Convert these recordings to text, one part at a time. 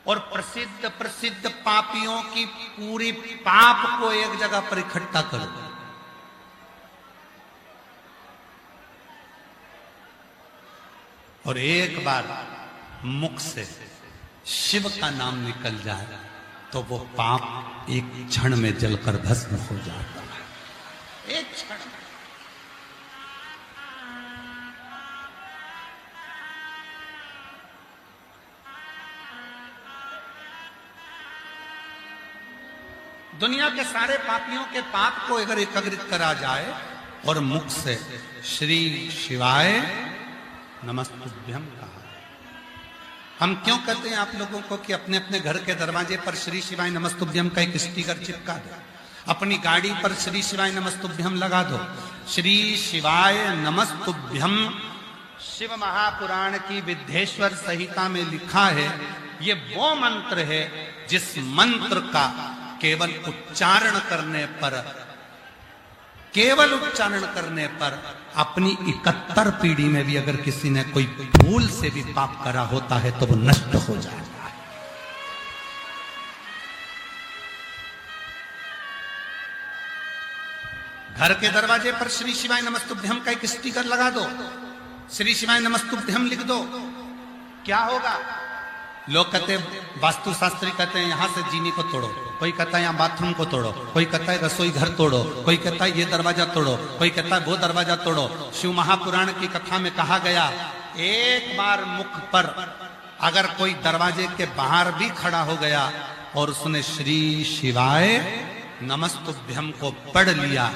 और प्रसिद्ध प्रसिद्ध पापियों की पूरी पाप को एक जगह पर इकट्ठा करो। और एक बार मुख से शिव का नाम निकल जाए तो वो पाप एक क्षण में जलकर भस्म हो जाता है, एक क्षण। दुनिया के सारे पापियों के पाप को अगर एकत्रित करा जाए और मुख से श्री शिवाय नमस्तुभ्यम कहा। हम क्यों कहते हैं आप लोगों को कि अपने अपने घर के दरवाजे पर श्री शिवाय नमस्तुभ्यम का एक स्टिकर चिपका दो, अपनी गाड़ी पर श्री शिवाय नमस्तुभ्यम लगा दो। श्री शिवाय नमस्तुभ्यम शिव महापुराण की विद्येश्वर संहिता में लिखा है। ये वो मंत्र है जिस मंत्र का केवल उच्चारण करने पर अपनी 71 पीढ़ी में भी अगर किसी ने कोई भूल से भी पाप करा होता है तो वो नष्ट हो जाता है। घर के दरवाजे पर श्री शिवाय नमस्तुभ्यम का एक स्टिकर लगा दो, श्री शिवाय नमस्तुभ्यम लिख दो। क्या होगा? लोग कहते हैं, वास्तुशास्त्री कहते हैं यहां से जीनी को तोड़ो, कोई कहता है यहाँ बाथरूम को तोड़ो, कोई कहता है रसोई घर तोड़ो, कोई कहता है ये दरवाजा तोड़ो, कोई कहता है वो दरवाजा तोड़ो। शिव महापुराण की कथा में कहा गया, एक बार मुख पर अगर कोई दरवाजे के बाहर भी खड़ा हो गया और उसने श्री शिवाय नमस्तुभ्यम को पढ़ लिया,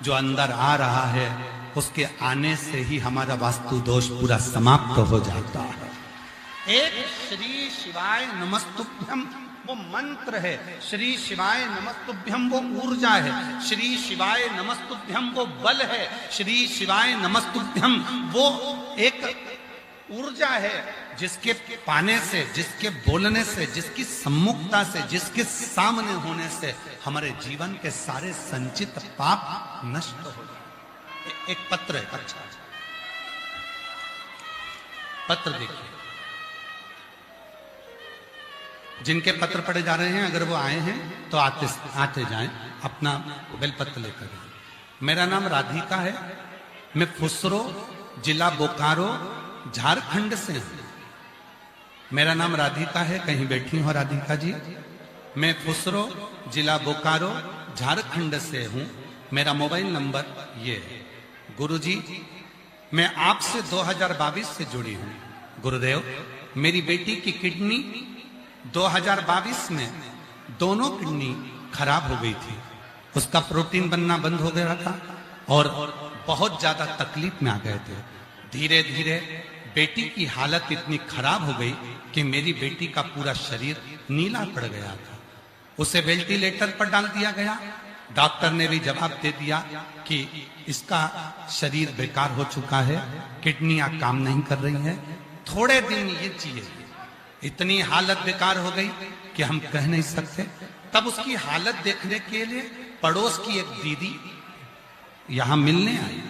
जो अंदर आ रहा है उसके आने से ही हमारा वास्तु दोष पूरा समाप्त हो जाता है। एक श्री शिवाय नमस्तुभ्यम वो मंत्र है, श्री शिवाय नमस्तुभ्यम वो ऊर्जा है, श्री शिवाय नमस्तुभ्यम वो बल है, श्री शिवाय नमस्तुभ्यम वो एक ऊर्जा है जिसके पाने से, जिसके बोलने से, जिसकी सम्मुखता से, जिसके सामने होने से हमारे जीवन के सारे संचित पाप नष्ट हो जाए। एक पत्र है, अच्छा पत्र देखिए, जिनके पत्र पढ़े जा रहे हैं अगर वो आए हैं तो आते जाएं, अपना बेलपत्र लेकर। मेरा नाम राधिका है, मैं फुसरो जिला बोकारो झारखंड से हूं। मेरा नाम राधिका है, कहीं बैठी हो राधिका जी। मैं फुसरो जिला बोकारो झारखंड से हूं। मेरा मोबाइल नंबर ये है। गुरुजी, मैं आपसे 2022 से जुड़ी हूं। गुरुदेव, मेरी बेटी की किडनी 2022 में दोनों किडनी खराब हो गई थी, उसका प्रोटीन बनना बंद हो गया था और बहुत ज्यादा तकलीफ में आ गए थे। धीरे धीरे बेटी की हालत इतनी खराब हो गई कि मेरी बेटी का पूरा शरीर नीला पड़ गया था। उसे वेंटिलेटर पर डाल दिया गया। डॉक्टर ने भी जवाब दे दिया कि इसका शरीर बेकार हो चुका है, किडनियां काम नहीं कर रही है, थोड़े दिन ये चाहिए। इतनी हालत बेकार हो गई कि हम कह नहीं सकते। तब उसकी हालत देखने के लिए पड़ोस की एक दीदी यहां मिलने आई।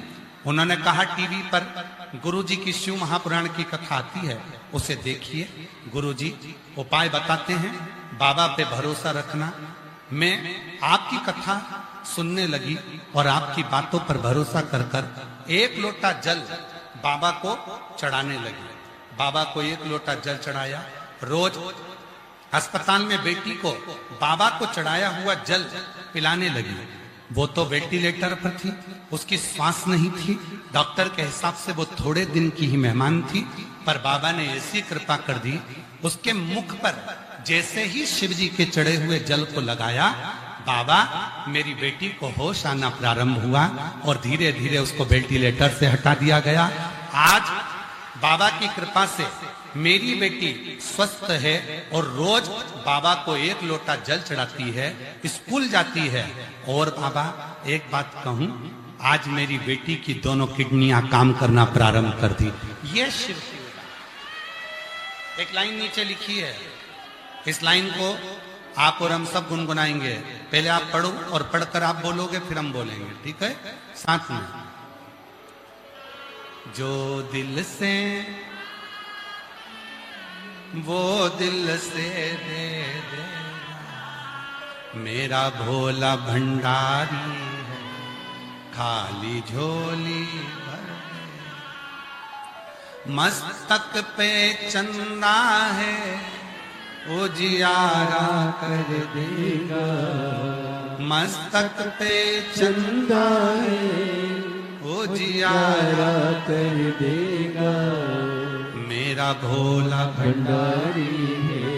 उन्होंने कहा, टीवी पर गुरुजी की शिव महापुराण की कथा आती है, उसे देखिए, गुरुजी उपाय बताते हैं, बाबा पे भरोसा रखना। मैं आपकी कथा सुनने लगी और आपकी बातों पर भरोसा कर कर 1 लोटा जल बाबा को चढ़ाने लगी। बाबा को 1 लोटा जल चढ़ाया। रोज अस्पताल में बेटी को बाबा को चढ़ाया हुआ जल पिलाने लगी। वो तो वेंटिलेटर पर थी, उसकी सांस नहीं थी। डॉक्टर के हिसाब से वो थोड़े दिन की ही मेहमान थी, पर बाबा ने ऐसी कृपा कर दी, उसके मुख पर जैसे ही शिव जी के चढ़े हुए जल को लगाया, बाबा मेरी बेटी को होश आना प्रारंभ हुआ और धीरे धीरे उसको वेंटिलेटर से हटा दिया गया। आज बाबा की कृपा से मेरी बेटी स्वस्थ है और रोज बाबा को 1 लोटा जल चढ़ाती है, स्कूल जाती है। और बाबा एक बात कहूं, आज मेरी बेटी की दोनों किडनियां काम करना प्रारंभ कर दी। ये शिव की कृपा। एक लाइन नीचे लिखी है, इस लाइन को आप और हम सब गुनगुनाएंगे। पहले आप पढ़ो और पढ़कर आप बोलोगे, फिर हम बोलेंगे, ठीक है? साथ में, जो दिल से वो दिल से दे दे, मेरा भोला भंडारी है, खाली झोली भर दे। मस्तक पे चंदा है, उजियारा कर देगा। मस्तक पे चंदा है, उजियारा कर देगा। मेरा भोला भंडारी है,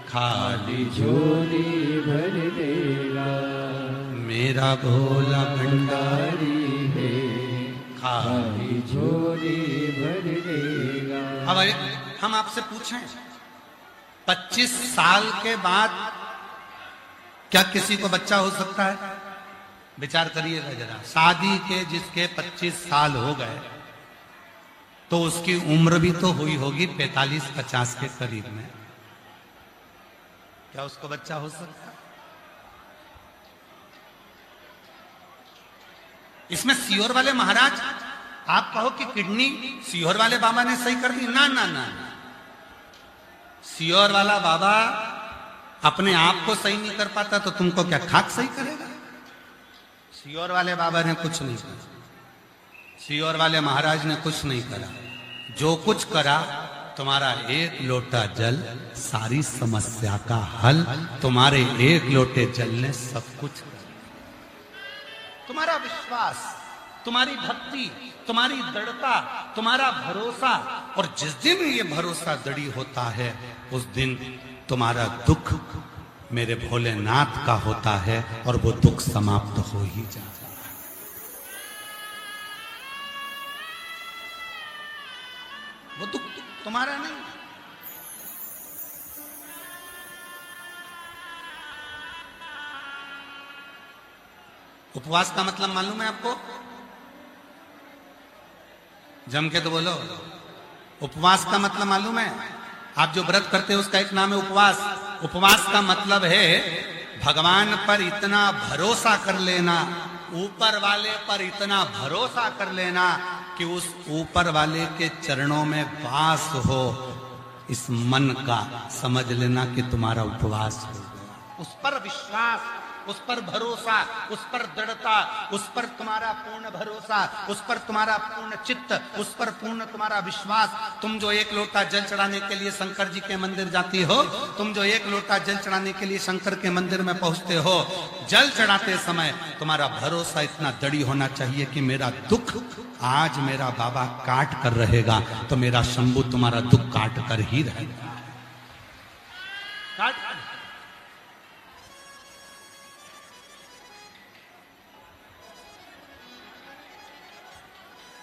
खाली झोली भर देगा। मेरा भोला भंडारी है, खाली झोली भर देगा। अब हम आपसे पूछें, 25 साल के बाद क्या किसी को बच्चा हो सकता है? विचार करिएगा जरा। शादी के जिसके 25 साल हो गए तो उसकी उम्र भी तो हुई होगी 45-50 के करीब में। क्या उसको बच्चा हो सकता है? इसमें सीहोर वाले महाराज, आप कहो कि किडनी सीहोर वाले बाबा ने सही कर दी, ना ना ना। सीहोर वाला बाबा अपने आप को सही नहीं कर पाता तो तुमको क्या खाक सही करेगा? सीहोर वाले बाबा ने कुछ नहीं करा, सीहोर वाले महाराज ने कुछ नहीं करा। जो कुछ करा, तुम्हारा एक लोटा जल सारी समस्या का हल। तुम्हारे एक लोटे जल ने सब कुछ कर। तुम्हारा विश्वास, तुम्हारी भक्ति, तुम्हारी दृढ़ता, तुम्हारा भरोसा, और जिस दिन ये भरोसा दृढ़ होता है उस दिन तुम्हारा दुख मेरे भोलेनाथ का होता है और वो दुख समाप्त हो ही जाता है। वो दुख तुम्हारा नहीं। उपवास का मतलब मालूम है आपको? जम के तो बोलो। उपवास का मतलब मालूम है? आप जो व्रत करते हो उसका एक नाम है उपवास। उपवास का मतलब है भगवान पर इतना भरोसा कर लेना, ऊपर वाले पर इतना भरोसा कर लेना कि उस ऊपर वाले के चरणों में वास हो। इस मन का समझ लेना कि तुम्हारा उपवास हो गया। उस पर विश्वास, उस पर भरोसा, उस पर दृढ़ता, उस पर तुम्हारा पूर्ण भरोसा, उस पर तुम्हारा पूर्ण चित्त, उस पर पूर्ण तुम्हारा विश्वास। तुम जो एक लोटा जल चढ़ाने के लिए शंकर जी के मंदिर जाती हो, तुम जो एक लोटा जल चढ़ाने के लिए शंकर के मंदिर में पहुंचते हो, जल चढ़ाते समय तुम्हारा भरोसा इतना दृढ़ होना चाहिए कि मेरा दुख आज मेरा बाबा काट कर रहेगा तो मेरा शंभू तुम्हारा दुख काट कर ही रहेगा। काट कर।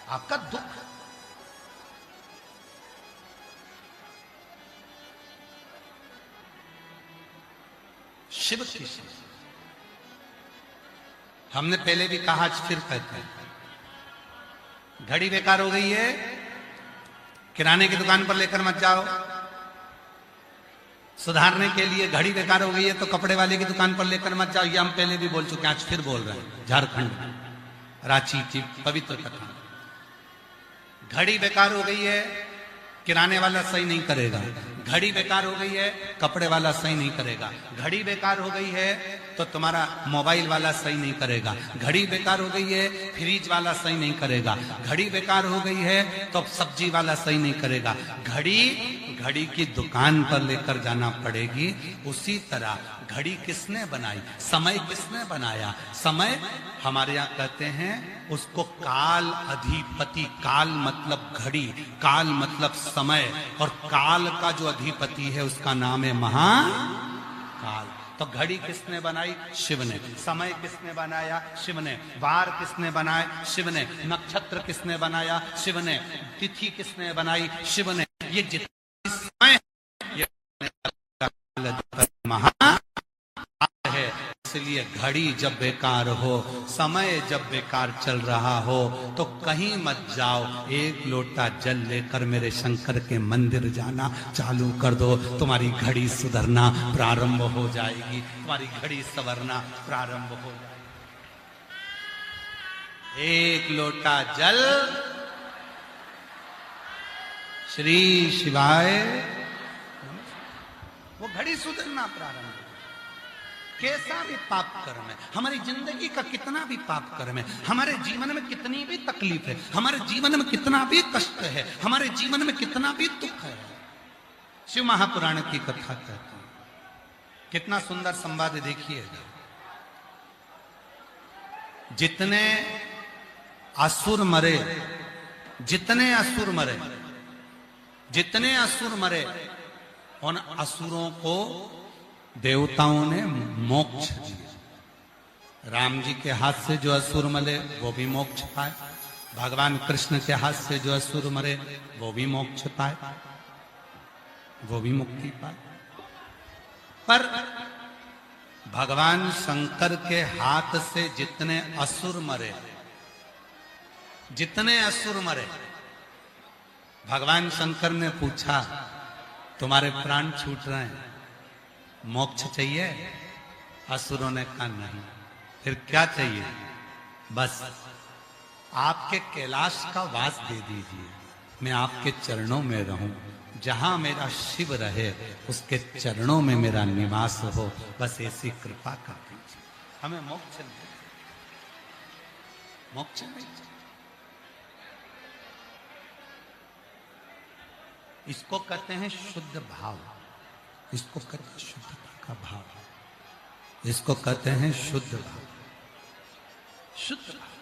आपका दुख शिव की शिव। हमने पहले भी कहा, आज फिर कहते हैं, घड़ी बेकार हो गई है, किराने की दुकान पर लेकर मत जाओ। सुधारने के लिए घड़ी बेकार हो गई है तो कपड़े वाले की दुकान पर लेकर मत जाओ। ये हम पहले भी बोल चुके हैं, आज फिर बोल रहे हैं। झारखंड रांची की पवित्र कथा। घड़ी बेकार हो गई है, किराने वाला सही नहीं करेगा। घड़ी बेकार हो गई है, कपड़े वाला सही नहीं करेगा। घड़ी बेकार हो गई है तो तुम्हारा मोबाइल वाला सही नहीं करेगा। घड़ी बेकार हो गई है, फ्रिज वाला सही नहीं करेगा। घड़ी बेकार हो गई है तो सब्जी वाला सही नहीं करेगा। घड़ी की दुकान पर लेकर जाना पड़ेगी। उसी तरह घड़ी किसने बनाई? समय किसने बनाया? समय हमारे यहाँ कहते हैं उसको काल अधिपति। काल मतलब घड़ी, काल मतलब समय, और काल का जो अधिपति है उसका नाम है महाकाल। तो घड़ी किसने बनाई? शिव ने। समय किसने बनाया? शिव ने। वार किसने बनाए? शिव ने। नक्षत्र किसने बनाया? शिव ने। तिथि किसने बनाई? शिव ने। ये जितना समय ये महाकाल है। इसलिए घड़ी जब बेकार हो, समय जब बेकार चल रहा हो तो कहीं मत जाओ, एक लोटा जल लेकर मेरे शंकर के मंदिर जाना चालू कर दो। तुम्हारी घड़ी सुधरना प्रारंभ हो जाएगी, तुम्हारी घड़ी संवरना प्रारंभ हो जाएगी। एक लोटा जल श्री शिवाय वो घड़ी सुधरना प्रारंभ हो। कैसा भी पाप कर्म है, हमारी जिंदगी का कितना भी पाप कर्म है, हमारे जीवन में कितनी भी तकलीफ है, हमारे जीवन में कितना भी कष्ट है, हमारे जीवन में कितना भी दुख है, शिव महापुराण की कथा कहती है। कितना सुंदर संवाद देखिएगा। जितने असुर मरे, जितने असुर मरे, जितने असुर मरे, उन असुरों को देवताओं ने मोक्ष दिया। राम जी के हाथ से जो असुर मरे वो भी मोक्ष पाए, भगवान कृष्ण के हाथ से जो असुर मरे वो भी मोक्ष पाए, वो भी मुक्ति पाए। पर भगवान शंकर के हाथ से जितने असुर मरे, जितने असुर मरे, भगवान शंकर ने पूछा तुम्हारे प्राण छूट रहे हैं, मोक्ष चाहिए? असुरों ने कहा नहीं। फिर क्या चाहिए? बस आपके कैलाश का वास दे दीजिए, मैं आपके चरणों में रहूं, जहां मेरा शिव रहे उसके चरणों में मेरा निवास हो, बस ऐसी कृपा कर दीजिए। हमें मोक्ष नहीं, मोक्ष नहीं। इसको कहते हैं शुद्ध भाव, इसको कहते हैं शुद्धता का भाव, इसको कहते हैं शुद्ध भाव, शुद्ध भाव।